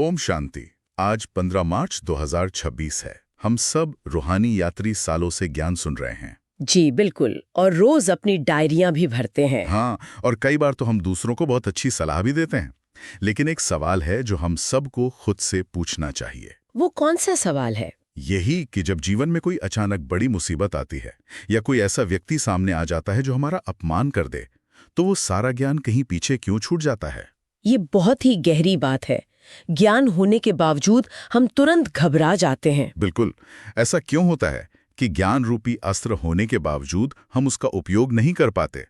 ओम शांति। आज 15 मार्च 2026 है। हम सब रूहानी यात्री सालों से ज्ञान सुन रहे हैं। जी बिल्कुल। और रोज अपनी डायरियां भी भरते हैं। हाँ, और कई बार तो हम दूसरों को बहुत अच्छी सलाह भी देते हैं। लेकिन एक सवाल है जो हम सबको खुद से पूछना चाहिए। वो कौन सा सवाल है? यही कि जब जीवन में कोई अचानक बड़ी मुसीबत आती है या कोई ऐसा व्यक्ति सामने आ जाता है जो हमारा अपमान कर दे, तो वो सारा ज्ञान कहीं पीछे क्यों छूट जाता है? ये बहुत ही गहरी बात है। ज्ञान होने के बावजूद हम तुरंत घबरा जाते हैं। बिल्कुल। ऐसा क्यों होता है कि ज्ञान रूपी अस्त्र होने के बावजूद हम उसका उपयोग नहीं कर पाते?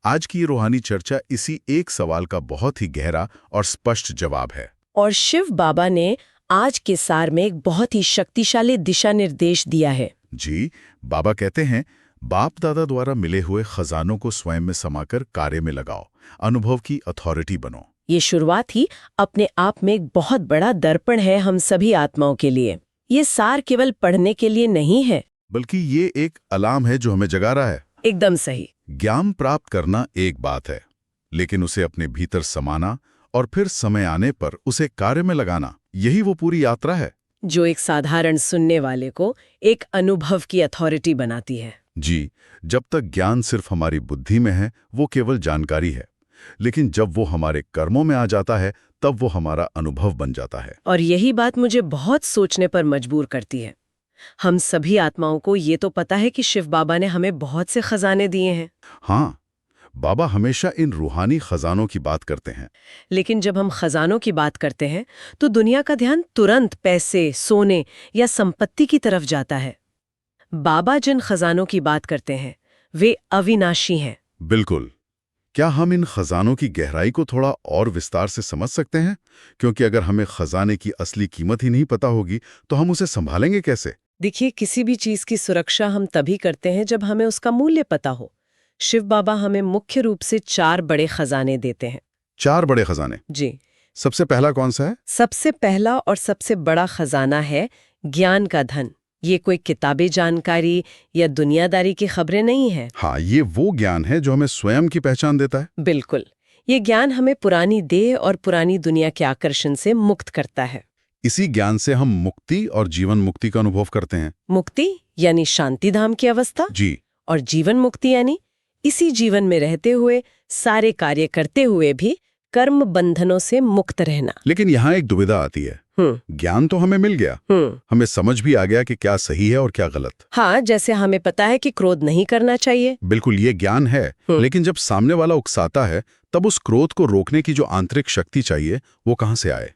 आज की ये रूहानी चर्चा इसी एक सवाल का बहुत ही गहरा और स्पष्ट जवाब है। और शिव बाबा ने आज के सार में एक बहुत ही शक्तिशाली दिशा निर्देश दिया है। जी, बाबा कहते हैं, बाप दादा द्वारा मिले हुए खजानों को स्वयं में समाकर कार्य में लगाओ, अनुभव की अथॉरिटी बनो। ये शुरुआत ही अपने आप में एक बहुत बड़ा दर्पण है हम सभी आत्माओं के लिए। ये सार केवल पढ़ने के लिए नहीं है, बल्कि ये एक अलार्म है जो हमें जगा रहा है। एकदम सही। ज्ञान प्राप्त करना एक बात है, लेकिन उसे अपने भीतर समाना और फिर समय आने पर उसे कार्य में लगाना, यही वो पूरी यात्रा है जो एक साधारण सुनने वाले को एक अनुभव की अथॉरिटी बनाती है। जी। जब तक ज्ञान सिर्फ हमारी बुद्धि में है, वो केवल जानकारी है, लेकिन जब वो हमारे कर्मों में आ जाता है, तब वो हमारा अनुभव बन जाता है। और यही बात मुझे बहुत सोचने पर मजबूर करती है। हम सभी आत्माओं को ये तो पता है कि शिव बाबा ने हमें बहुत से खजाने दिए हैं। हाँ, बाबा हमेशा इन रूहानी खजानों की बात करते हैं। लेकिन जब हम खजानों की बात करते हैं तो दुनिया का ध्यान तुरंत पैसे, सोने या संपत्ति की तरफ जाता है। बाबा जिन खजानों की बात करते हैं वे अविनाशी हैं। बिल्कुल। क्या हम इन खजानों की गहराई को थोड़ा और विस्तार से समझ सकते हैं? क्योंकि अगर हमें खजाने की असली कीमत ही नहीं पता होगी, तो हम उसे संभालेंगे कैसे? देखिए, किसी भी चीज की सुरक्षा हम तभी करते हैं जब हमें उसका मूल्य पता हो। शिव बाबा हमें मुख्य रूप से 4 बड़े खजाने देते हैं। 4 बड़े खजाने। जी, सबसे पहला कौन सा है? सबसे पहला और सबसे बड़ा खजाना है ज्ञान का धन। ये कोई किताबी जानकारी या दुनियादारी की खबरें नहीं है। हाँ, ये वो ज्ञान है जो हमें स्वयं की पहचान देता है। बिल्कुल। ये ज्ञान हमें पुरानी देह और पुरानी दुनिया के आकर्षण से मुक्त करता है। इसी ज्ञान से हम मुक्ति और जीवन मुक्ति का अनुभव करते हैं। मुक्ति यानी शांति धाम की अवस्था, जी, और जीवन मुक्ति यानी इसी जीवन में रहते हुए, सारे कार्य करते हुए भी कर्म बंधनों से मुक्त रहना। लेकिन यहाँ एक दुविधा आती है। ज्ञान तो हमें मिल गया, हमें समझ भी आ गया कि क्या सही है और क्या गलत। हाँ, जैसे हमें पता है कि क्रोध नहीं करना चाहिए। बिल्कुल, ये ज्ञान है। लेकिन जब सामने वाला उकसाता है, तब उस क्रोध को रोकने की जो आंतरिक शक्ति चाहिए, वो कहाँ से आए?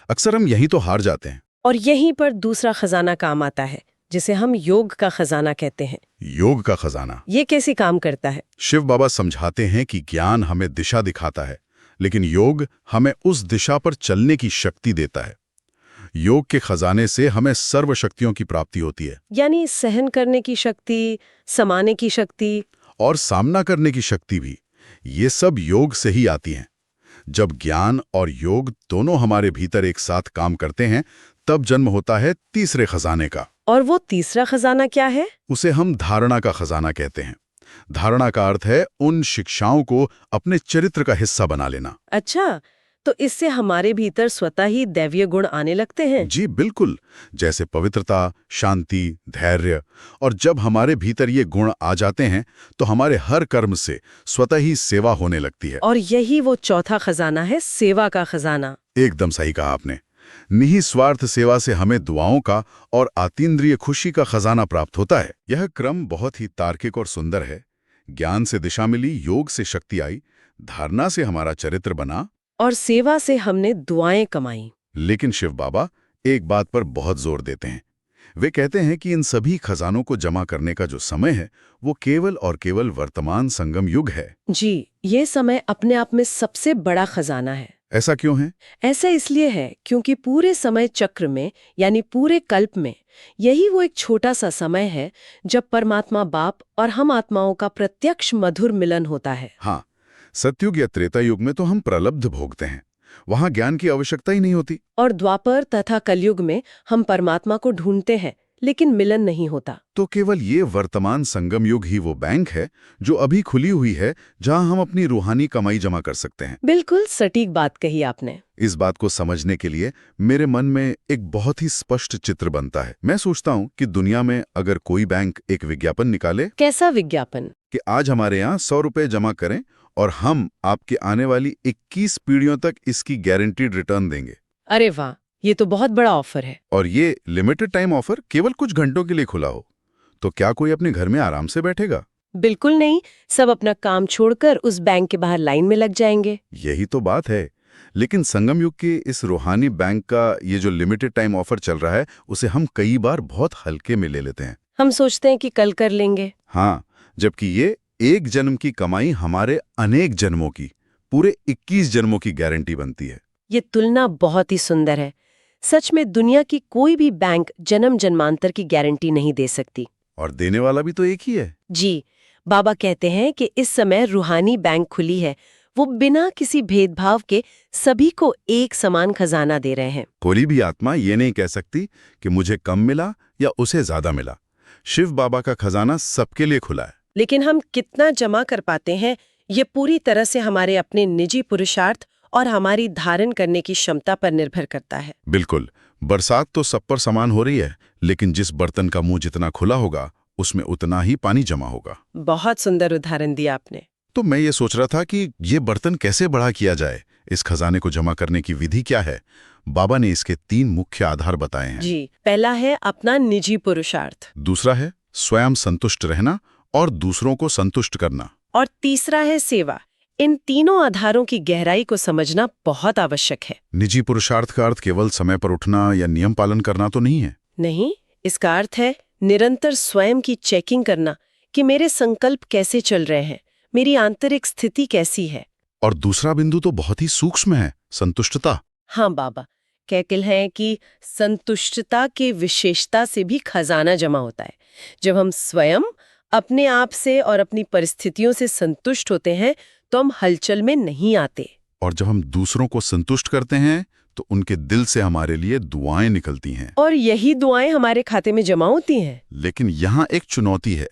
अक्सर हम यही तो हार जाते हैं। और यहीं पर दूसरा खजाना काम आता है, जिसे हम योग का खजाना कहते हैं। योग का खजाना। ये कैसे काम करता है? शिव बाबा समझाते हैं कि ज्ञान हमें दिशा दिखाता है, लेकिन योग हमें उस दिशा पर चलने की शक्ति देता है। योग के खजाने से हमें सर्व शक्तियों की प्राप्ति होती है, यानी सहन करने की शक्ति, समाने की शक्ति और सामना करने की शक्ति भी। ये सब योग से ही आती हैं। जब ज्ञान और योग दोनों हमारे भीतर एक साथ काम करते हैं, तब जन्म होता है तीसरे खजाने का। और वो तीसरा खजाना क्या है? उसे हम धारणा का खजाना कहते हैं। धारणा का अर्थ है उन शिक्षाओं को अपने चरित्र का हिस्सा बना लेना। अच्छा, तो इससे हमारे भीतर स्वतः ही दैवीय गुण आने लगते हैं? जी बिल्कुल, जैसे पवित्रता, शांति, धैर्य। और जब हमारे भीतर ये गुण आ जाते हैं, तो हमारे हर कर्म से स्वतः ही सेवा होने लगती है। और यही वो चौथा खजाना है, सेवा का खजाना। एकदम सही कहा आपने। निस्वार्थ सेवा से हमें दुआओं का और आतीन्द्रिय खुशी का खजाना प्राप्त होता है। यह क्रम बहुत ही तार्किक और सुंदर है। ज्ञान से दिशा मिली, योग से शक्ति आई, धारणा से हमारा चरित्र बना, और सेवा से हमने दुआएं कमाई। लेकिन शिव बाबा एक बात पर बहुत जोर देते हैं। वे कहते हैं कि इन सभी खजानों को जमा करने का जो समय है, वो केवल और केवल वर्तमान संगम युग है। जी, ये समय अपने आप में सबसे बड़ा खजाना है। ऐसा क्यों है? ऐसा इसलिए है क्योंकि पूरे समय चक्र में, यानी पूरे कल्प में, यही वो एक छोटा सा समय है जब परमात्मा बाप और हम आत्माओं का प्रत्यक्ष मधुर मिलन होता है। हाँ, सतयुग या त्रेता युग में तो हम प्रलब्ध भोगते हैं, वहां ज्ञान की आवश्यकता ही नहीं होती। और द्वापर तथा कलयुग में हम परमात्मा को ढूंढते हैं, लेकिन मिलन नहीं होता। तो केवल ये वर्तमान संगम युग ही वो बैंक है जो अभी खुली हुई है, जहां हम अपनी रूहानी कमाई जमा कर सकते हैं। बिल्कुल सटीक बात कही आपने। इस बात को समझने के लिए मेरे मन में एक बहुत ही स्पष्ट चित्र बनता है। मैं सोचता हूँ कि दुनिया में अगर कोई बैंक एक विज्ञापन निकाले, कैसा विज्ञापन? कि आज हमारे यहाँ 100 रुपए जमा करें और हम आपके आने वाली 21 पीढ़ियों तक इसकी गारंटीड रिटर्न देंगे। अरे वाह, ये तो बहुत बड़ा ऑफर है। और ये लिमिटेड टाइम ऑफर केवल कुछ घंटों के लिए खुला हो, तो क्या कोई अपने घर में आराम से बैठेगा? बिल्कुल नहीं, सब अपना काम छोड़कर उस बैंक के बाहर लाइन में लग जाएंगे। यही तो बात है। लेकिन संगम युग के इस रूहानी बैंक का ये जो लिमिटेड टाइम ऑफर चल रहा है, उसे हम कई बार बहुत हल्के में ले लेते हैं। हम सोचते हैं कि कल कर लेंगे। हाँ, जबकि ये एक जन्म की कमाई हमारे अनेक जन्मों की, पूरे 21 जन्मों की गारंटी बनती है। ये तुलना बहुत ही सुंदर है। सच में दुनिया की कोई भी बैंक जन्म जन्मांतर की गारंटी नहीं दे सकती। और देने वाला भी तो एक ही है। जी, बाबा कहते हैं कि इस समय रूहानी बैंक खुली है। वो बिना किसी भेदभाव के सभी को एक समान खजाना दे रहे हैं। कोई भी आत्मा ये नहीं कह सकती कि मुझे कम मिला या उसे ज्यादा मिला। शिव बाबा का खजाना सबके लिए खुला है। लेकिन हम कितना जमा कर पाते हैं, ये पूरी तरह से हमारे अपने निजी पुरुषार्थ और हमारी धारण करने की क्षमता पर निर्भर करता है। बिल्कुल, बरसात तो सब पर समान हो रही है, लेकिन जिस बर्तन का मुंह जितना खुला होगा, उसमें उतना ही पानी जमा होगा। बहुत सुंदर उदाहरण दिया आपने। तो मैं ये सोच रहा था कि ये बर्तन कैसे बड़ा किया जाए, इस खजाने को जमा करने की विधि क्या है। बाबा ने इसके 3 मुख्य आधार बताए हैं। जी, पहला है अपना निजी पुरुषार्थ, दूसरा है स्वयं संतुष्ट रहना और दूसरों को संतुष्ट करना, और तीसरा है सेवा। इन तीनों आधारों की गहराई को समझना बहुत आवश्यक है। निजी पुरुषार्थ का अर्थ केवल समय पर उठना या नियम पालन करना तो नहीं है। नहीं, इसका अर्थ है निरंतर स्वयं की चेकिंग करना कि मेरे संकल्प कैसे चल रहे हैं, मेरी आंतरिक स्थिति कैसी है। और दूसरा बिंदु तो बहुत ही सूक्ष्म है, संतुष्टता। हाँ बाबा, कहते हैं कि संतुष्टता के विशेषता से भी खजाना जमा होता है। जब हम स्वयं अपने आप से और अपनी परिस्थितियों से संतुष्ट होते हैं तो हम हलचल में नहीं आते। और जब हम दूसरों को संतुष्ट करते हैं तो उनके दिल से हमारे लिए दुआएं निकलती हैं। और यही दुआएं हमारे खाते में जमा होती हैं। लेकिन यहाँ एक चुनौती है।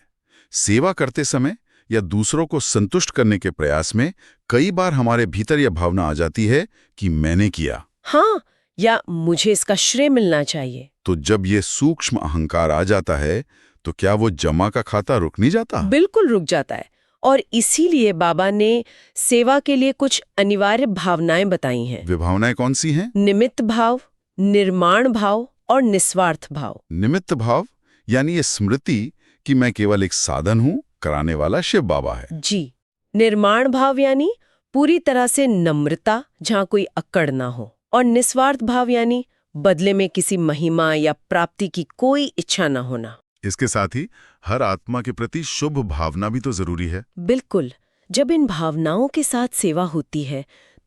सेवा करते समय या दूसरों को संतुष्ट करने के प्रयास में कई बार हमारे भीतर यह भावना आ जाती है कि मैंने किया। हाँ, या मुझे इसका श्रेय मिलना चाहिए। तो जब ये सूक्ष्म अहंकार आ जाता है तो क्या वो जमा का खाता रुक नहीं जाता? बिल्कुल रुक जाता है। और इसीलिए बाबा ने सेवा के लिए कुछ अनिवार्य भावनाएं बताई हैं। वे भावनाएं कौन सी हैं? निमित्त भाव, निर्माण भाव और निस्वार्थ भाव। निमित्त भाव यानी ये स्मृति कि मैं केवल एक साधन हूं, कराने वाला शिव बाबा है। जी। निर्माण भाव यानी पूरी तरह से नम्रता, जहाँ कोई अक्कड़ ना हो। और निस्वार्थ भाव यानी बदले में किसी महिमा या प्राप्ति की कोई इच्छा ना होना। इसके साथ ही हर आत्मा के प्रति शुभ भावना भी तो जरूरी है। बिल्कुल, जब इन भावनाओं के साथ सेवा होती है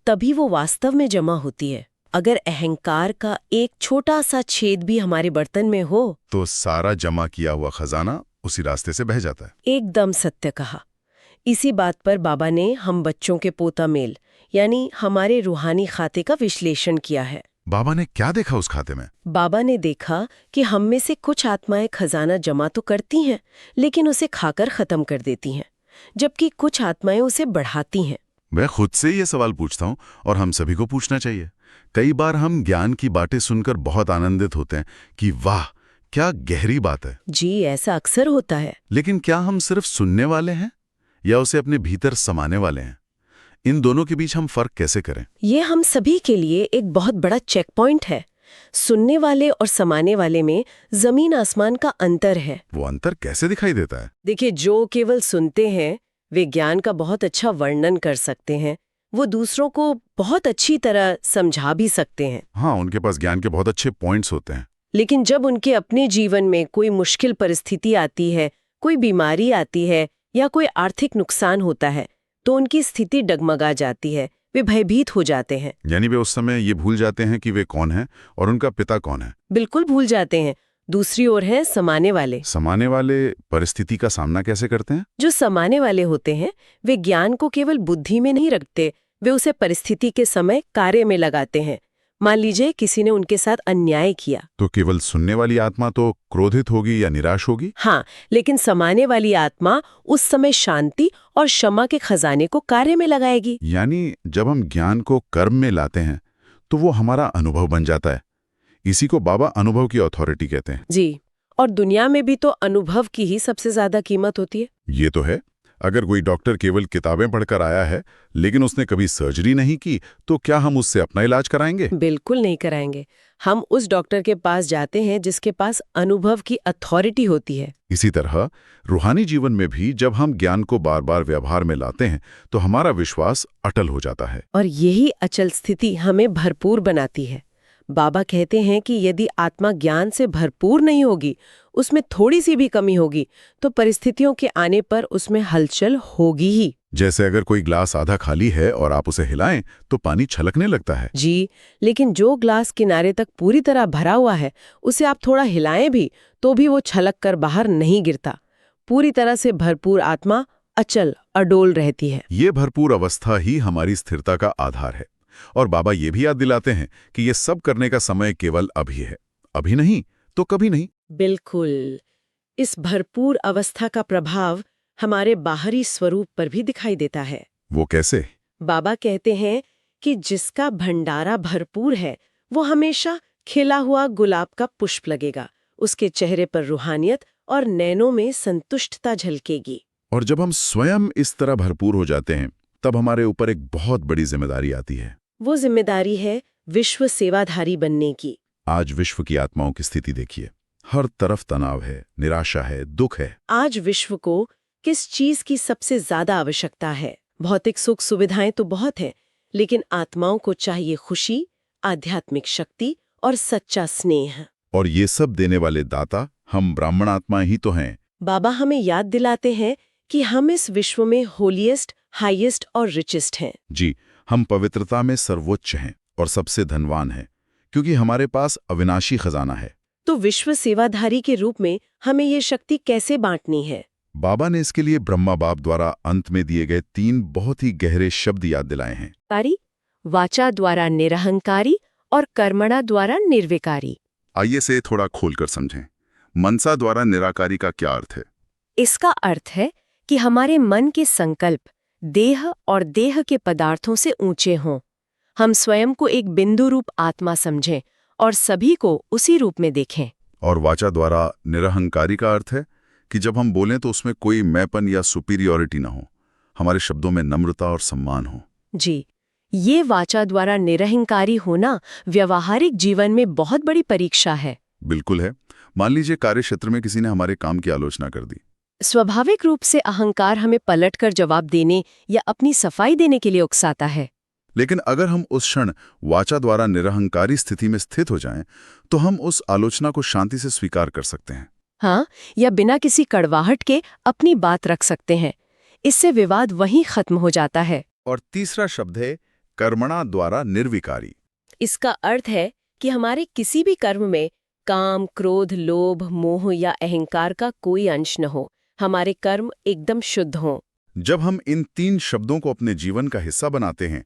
तभी वो वास्तव में जमा होती है। अगर अहंकार का एक छोटा सा छेद भी हमारे बर्तन में हो तो सारा जमा किया हुआ खजाना उसी रास्ते से बह जाता है। एकदम सत्य कहा। इसी बात पर बाबा ने हम बच्चों के पोता मेल यानी हमारे रूहानी खाते का विश्लेषण किया है। बाबा ने क्या देखा उस खाते में? बाबा ने देखा कि हम में से कुछ आत्माएं खजाना जमा तो करती हैं, लेकिन उसे खाकर खत्म कर देती हैं, जबकि कुछ आत्माएं उसे बढ़ाती हैं। मैं खुद से ये सवाल पूछता हूँ और हम सभी को पूछना चाहिए। कई बार हम ज्ञान की बातें सुनकर बहुत आनंदित होते हैं कि वाह क्या गहरी बात है। जी, ऐसा अक्सर होता है। लेकिन क्या हम सिर्फ सुनने वाले हैं या उसे अपने भीतर समाने वाले हैं? इन दोनों के बीच हम फर्क कैसे करें? ये हम सभी के लिए एक बहुत बड़ा चेक पॉइंट है। सुनने वाले और समाने वाले में जमीन आसमान का अंतर है। वो अंतर कैसे दिखाई देता है? देखिए, जो केवल सुनते हैं वे ज्ञान का बहुत अच्छा वर्णन कर सकते हैं। वो दूसरों को बहुत अच्छी तरह समझा भी सकते हैं। हाँ, उनके पास ज्ञान के बहुत अच्छे पॉइंट्स होते हैं। लेकिन जब उनके अपने जीवन में कोई मुश्किल परिस्थिति आती है, कोई बीमारी आती है या कोई आर्थिक नुकसान होता है तो उनकी स्थिति डगमगा जाती है, वे भयभीत हो जाते हैं। यानी वे उस समय ये भूल जाते हैं कि वे कौन हैं और उनका पिता कौन है। बिल्कुल भूल जाते हैं। दूसरी ओर है समाने वाले। समाने वाले परिस्थिति का सामना कैसे करते हैं? जो समाने वाले होते हैं वे ज्ञान को केवल बुद्धि में नहीं रखते, वे उसे परिस्थिति के समय कार्य में लगाते हैं। मान लीजिए किसी ने उनके साथ अन्याय किया। तो केवल सुनने वाली आत्मा तो क्रोधित होगी या निराश होगी? हाँ, लेकिन समाने वाली आत्मा उस समय शांति और क्षमा के खजाने को कार्य में लगाएगी। यानी जब हम ज्ञान को कर्म में लाते हैं तो वो हमारा अनुभव बन जाता है। इसी को बाबा अनुभव की अथॉरिटी कहते हैं। जी, और दुनिया में भी तो अनुभव की ही सबसे ज्यादा कीमत होती है। ये तो है। अगर कोई डॉक्टर केवल किताबें पढ़कर आया है लेकिन उसने कभी सर्जरी नहीं की, तो क्या हम उससे अपना इलाज कराएंगे? बिल्कुल नहीं कराएंगे। हम उस डॉक्टर के पास जाते हैं जिसके पास अनुभव की अथॉरिटी होती है। इसी तरह रूहानी जीवन में भी जब हम ज्ञान को बार बार व्यवहार में लाते हैं तो हमारा विश्वास अटल हो जाता है। और यही अचल स्थिति हमें भरपूर बनाती है। बाबा कहते हैं कि यदि आत्मा ज्ञान से भरपूर नहीं होगी, उसमें थोड़ी सी भी कमी होगी, तो परिस्थितियों के आने पर उसमें हलचल होगी ही। जैसे अगर कोई ग्लास आधा खाली है और आप उसे हिलाएं तो पानी छलकने लगता है। जी, लेकिन जो ग्लास किनारे तक पूरी तरह भरा हुआ है, उसे आप थोड़ा हिलाएं भी तो भी वो छलक कर बाहर नहीं गिरता। पूरी तरह से भरपूर आत्मा अचल, अडोल रहती है। ये भरपूर अवस्था ही हमारी स्थिरता का आधार है। और बाबा ये भी याद दिलाते हैं कि ये सब करने का समय केवल अभी है। अभी नहीं तो कभी नहीं। बिल्कुल। इस भरपूर अवस्था का प्रभाव हमारे बाहरी स्वरूप पर भी दिखाई देता है। वो कैसे? बाबा कहते हैं कि जिसका भंडारा भरपूर है, वो हमेशा खिला हुआ गुलाब का पुष्प लगेगा। उसके चेहरे पर रूहानियत और नैनों में संतुष्टता झलकेगी। और जब हम स्वयं इस तरह भरपूर हो जाते हैं, तब हमारे ऊपर एक बहुत बड़ी जिम्मेदारी आती है। वो जिम्मेदारी है विश्व सेवाधारी बनने की। आज विश्व की आत्माओं की स्थिति देखिए। हर तरफ तनाव है, निराशा है, दुख है। आज विश्व को किस चीज की सबसे ज्यादा आवश्यकता है? भौतिक सुख सुविधाएं तो बहुत हैं, लेकिन आत्माओं को चाहिए खुशी, आध्यात्मिक शक्ति और सच्चा स्नेह। और ये सब देने वाले दाता हम ब्राह्मण आत्मा ही तो हैं। बाबा हमें याद दिलाते हैं कि हम इस विश्व में होलीएस्ट, हाईएस्ट और रिचेस्ट हैं। जी, हम पवित्रता में सर्वोच्च हैं और सबसे धनवान हैं, क्योंकि हमारे पास अविनाशी खजाना है। तो विश्व सेवाधारी के रूप में हमें ये शक्ति कैसे बांटनी है? बाबा ने इसके लिए ब्रह्मा बाप द्वारा अंत में दिए गए 3 बहुत ही गहरे शब्द याद दिलाए हैं। वाचा द्वारा निरहंकारी और कर्मणा द्वारा निर्विकारी। आइए इसे थोड़ा खोलकर समझें। मनसा द्वारा निराकारी का क्या अर्थ है? इसका अर्थ है कि हमारे मन के संकल्प देह और देह के पदार्थों से ऊंचे हों। हम स्वयं को एक बिंदु रूप आत्मा समझें और सभी को उसी रूप में देखें। और वाचा द्वारा निरहंकारी का अर्थ है कि जब हम बोलें तो उसमें कोई मैंपन या सुपीरियॉरिटी ना हो, हमारे शब्दों में नम्रता और सम्मान हो। जी, ये वाचा द्वारा निरहंकारी होना व्यवहारिक जीवन में बहुत बड़ी परीक्षा है। बिल्कुल है। मान लीजिए कार्य क्षेत्र में किसी ने हमारे काम की आलोचना कर दी। स्वाभाविक रूप से अहंकार हमें पलटकर जवाब देने या अपनी सफाई देने के लिए उकसाता है। लेकिन अगर हम उस क्षण वाचा द्वारा निरहंकारी स्थिति में स्थित हो जाएं, तो हम उस आलोचना को शांति से स्वीकार कर सकते हैं। हाँ, या बिना किसी कड़वाहट के अपनी बात रख सकते हैं। इससे विवाद वहीं खत्म हो जाता है। और तीसरा शब्द है कर्मणा द्वारा निर्विकारी। इसका अर्थ है कि हमारे किसी भी कर्म में काम, क्रोध, लोभ, मोह या अहंकार का कोई अंश न हो। हमारे कर्म एकदम शुद्ध हों। जब हम इन 3 शब्दों को अपने जीवन का हिस्सा बनाते हैं,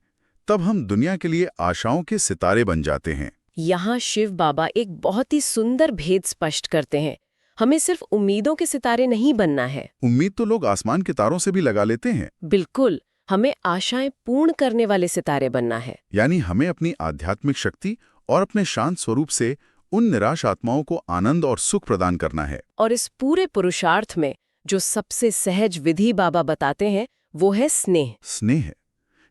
तब हम दुनिया के लिए आशाओं के सितारे बन जाते हैं। यहाँ शिव बाबा एक बहुत ही सुंदर भेद स्पष्ट करते हैं। हमें सिर्फ उम्मीदों के सितारे नहीं बनना है। उम्मीद तो लोग आसमान के तारों से भी लगा लेते हैं। बिल्कुल, हमें आशाएं पूर्ण करने वाले सितारे बनना है। यानी हमें अपनी आध्यात्मिक शक्ति और अपने शांत स्वरूप से उन निराश आत्माओं को आनंद और सुख प्रदान करना है। और इस पूरे पुरुषार्थ में जो सबसे सहज विधि बाबा बताते हैं, वो है स्नेह। स्नेह,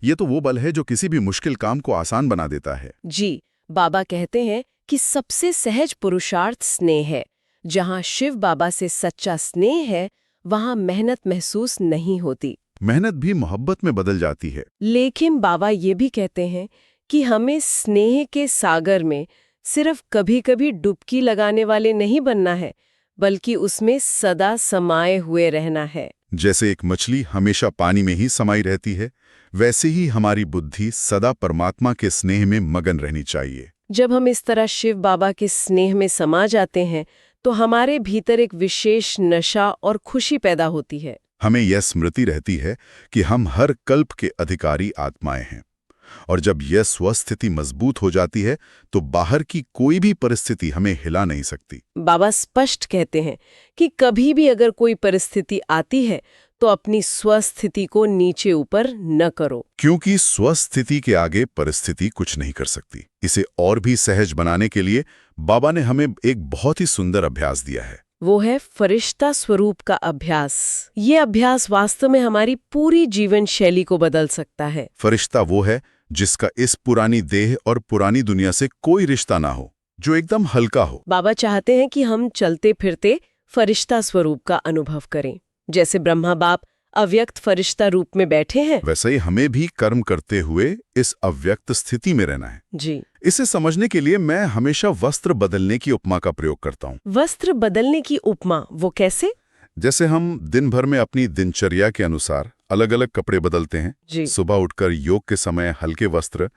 ये तो वो बल है जो किसी भी मुश्किल काम को आसान बना देता है। जी, बाबा कहते हैं कि सबसे सहज पुरुषार्थ स्नेह है। जहाँ शिव बाबा से सच्चा स्नेह है, वहाँ मेहनत महसूस नहीं होती। मेहनत भी मोहब्बत में बदल जाती है। लेकिन बाबा ये भी कहते हैं कि हमें स्नेह के सागर में सिर्फ कभी-कभी डुबकी लगाने वाले नहीं बनना है, बल्कि उसमें सदा समाये हुए रहना है। जैसे एक मछली हमेशा पानी में ही समाई रहती है, वैसे ही हमारी बुद्धि सदा परमात्मा के स्नेह में मगन रहनी चाहिए। जब हम इस तरह शिव बाबा के स्नेह में समा जाते हैं, तो हमारे भीतर एक विशेष नशा और खुशी पैदा होती है। हमें यह स्मृति रहती है कि हम हर कल्प के अधिकारी आत्माएं हैं। और जब यह स्वस्थिति मजबूत हो जाती है तो बाहर की कोई भी परिस्थिति हमें हिला नहीं सकती। बाबा स्पष्ट कहते हैं कि कभी भी अगर कोई परिस्थिति आती है तो अपनी स्वस्थिति को नीचे ऊपर न करो, क्योंकि स्वस्थिति के आगे परिस्थिति कुछ नहीं कर सकती। इसे और भी सहज बनाने के लिए बाबा ने हमें एक बहुत ही सुंदर अभ्यास दिया है। वो है फरिश्ता स्वरूप का अभ्यास। ये अभ्यास वास्तव में हमारी पूरी जीवन शैली को बदल सकता है। फरिश्ता वो है जिसका इस पुरानी देह और पुरानी दुनिया से कोई रिश्ता ना हो, जो एकदम हल्का हो। बाबा चाहते हैं कि हम चलते फिरते फरिश्ता स्वरूप का अनुभव करें। जैसे ब्रह्मा बाप अव्यक्त फरिश्ता रूप में बैठे हैं, वैसे ही हमें भी कर्म करते हुए इस अव्यक्त स्थिति में रहना है। जी। इसे समझने के लिए मैं हमेशा वस्त्र बदलने की उपमा का प्रयोग करता हूँ। वस्त्र बदलने की उपमा, वो कैसे? जैसे हम दिन भर में अपनी दिनचर्या के अनुसार अलग अलग कपड़े बदलते हैं। जी। सुबह उठकर योग के समय हल्के वस्त्र,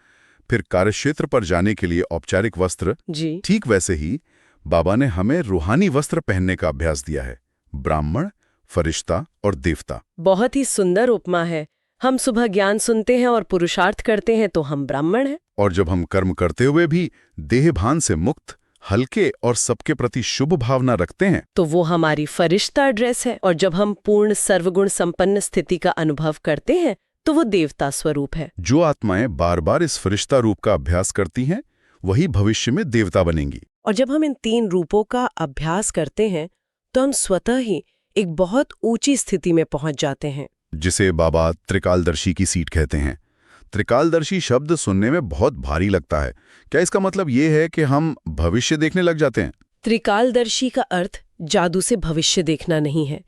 फिर कार्यक्षेत्र पर जाने के लिए औपचारिक वस्त्र। जी। ठीक वैसे ही बाबा ने हमें रूहानी वस्त्र पहनने का अभ्यास दिया है। ब्राह्मण, फरिश्ता और देवता। बहुत ही सुंदर उपमा है। हम सुबह ज्ञान सुनते हैं और पुरुषार्थ करते हैं तो हम ब्राह्मण हैं। और जब हम कर्म करते हुए भी देहभान से मुक्त, हल्के और सबके प्रति शुभ भावना रखते हैं तो वो हमारी फरिश्ता ड्रेस है। और जब हम पूर्ण सर्वगुण संपन्न स्थिति का अनुभव करते हैं तो वो देवता स्वरूप है। जो आत्माएं बार बार इस फरिश्ता रूप का अभ्यास करती हैं वही भविष्य में देवता बनेंगी। और जब हम इन 3 रूपों का अभ्यास करते हैं तो हम स्वतः ही एक बहुत ऊंची स्थिति में पहुंच जाते हैं, जिसे बाबा त्रिकालदर्शी की सीट कहते हैं। त्रिकालदर्शी शब्द सुनने में बहुत भारी लगता है। क्या इसका मतलब ये है कि हम भविष्य देखने लग जाते हैं? त्रिकालदर्शी का अर्थ जादू से भविष्य देखना नहीं है।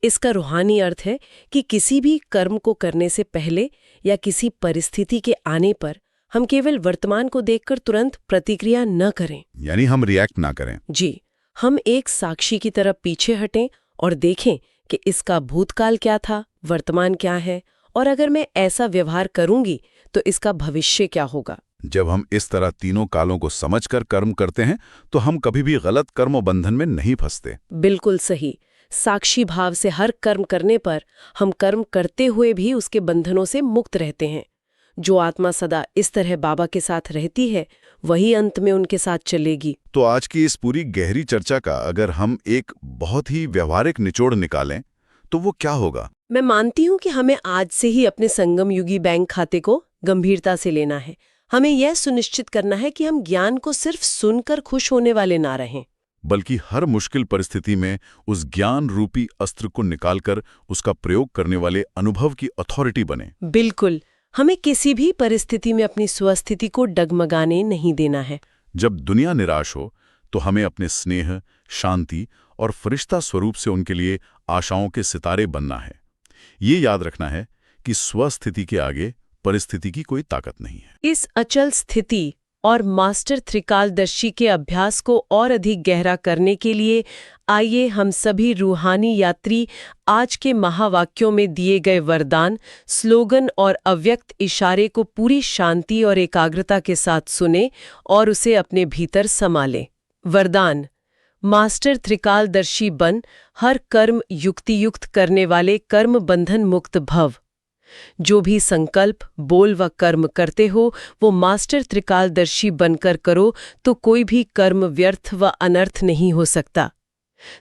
इसका रूहानी अर्थ है कि किसी भी कर्म को करने से पहले या किसी परिस्थिति के आने पर हम केवल वर्तमान को देखकर तुरंत प्रतिक्रिया न करें। यानी हम रिएक्ट ना करें। जी, हम एक साक्षी की तरह पीछे हटें और देखें कि इसका भूतकाल क्या था, वर्तमान क्या है, और अगर मैं ऐसा व्यवहार करूंगी तो इसका भविष्य क्या होगा। जब हम इस तरह तीनों कालों को समझकर कर्म करते हैं तो हम कभी भी गलत कर्म बंधन में नहीं फंसते। बिल्कुल सही। साक्षी भाव से हर कर्म करने पर हम कर्म करते हुए भी उसके बंधनों से मुक्त रहते हैं। जो आत्मा सदा इस तरह बाबा के साथ रहती है वही अंत में उनके साथ चलेगी। तो आज की इस पूरी गहरी चर्चा का अगर हम एक बहुत ही व्यवहारिक निचोड़ निकालें तो वो क्या होगा? मैं मानती हूँ कि हमें आज से ही अपने संगम युगी बैंक खाते को गंभीरता से लेना है। हमें यह सुनिश्चित करना है कि हम ज्ञान को सिर्फ सुनकर खुश होने वाले ना रहें, बल्कि हर मुश्किल परिस्थिति में उस ज्ञान रूपी अस्त्र को निकालकर उसका प्रयोग करने वाले अनुभव की अथॉरिटी बने। बिल्कुल। हमें किसी भी परिस्थिति में अपनी स्वस्थिति को डगमगाने नहीं देना है। जब दुनिया निराश हो तो हमें अपने स्नेह, शांति और फरिश्ता स्वरूप से उनके लिए आशाओं के सितारे बनना है। ये याद रखना है कि स्वस्थिति के आगे परिस्थिति की कोई ताकत नहीं है। इस अचल स्थिति और मास्टर त्रिकालदर्शी के अभ्यास को और अधिक गहरा करने के लिए आइए हम सभी रूहानी यात्री आज के महावाक्यों में दिए गए वरदान, स्लोगन और अव्यक्त इशारे को पूरी शांति और एकाग्रता के साथ सुने और उसे अपने भीतर समा लें। वरदान: मास्टर त्रिकालदर्शी बन, हर कर्म युक्तियुक्त करने वाले कर्म बंधन मुक्त भव। जो भी संकल्प, बोल व कर्म करते हो वो मास्टर त्रिकालदर्शी बनकर करो तो कोई भी कर्म व्यर्थ व अनर्थ नहीं हो सकता।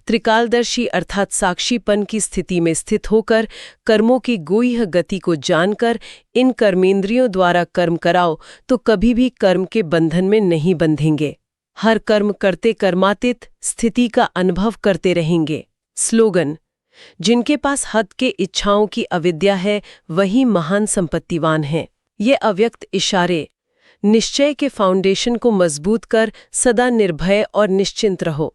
त्रिकालदर्शी अर्थात साक्षीपन की स्थिति में स्थित होकर कर्मों की गुह्य गति को जानकर इन कर्मेंद्रियों द्वारा कर्म कराओ तो कभी भी कर्म के बंधन में नहीं बंधेंगे। हर कर्म करते कर्मातीत स्थिति का अनुभव करते रहेंगे। स्लोगन: जिनके पास हद के इच्छाओं की अविद्या है वही महान संपत्तिवान है। ये अव्यक्त इशारे निश्चय के फाउंडेशन को मजबूत कर सदा निर्भय और निश्चिंत रहो।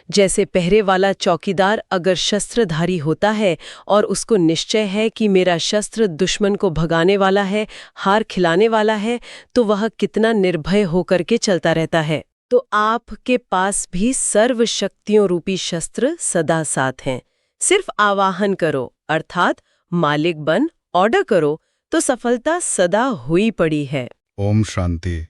जैसे पहरे वाला चौकीदार अगर शस्त्रधारी होता है और उसको निश्चय है कि मेरा शस्त्र दुश्मन को भगाने वाला है, हार खिलाने वाला है, तो वह कितना निर्भय होकर के चलता रहता है। तो आपके पास भी सर्व शक्तियों रूपी शस्त्र सदा साथ हैं। सिर्फ आवाहन करो, अर्थात मालिक बन, ऑर्डर करो, तो सफलता सदा हुई पड़ी है। ओम शांति।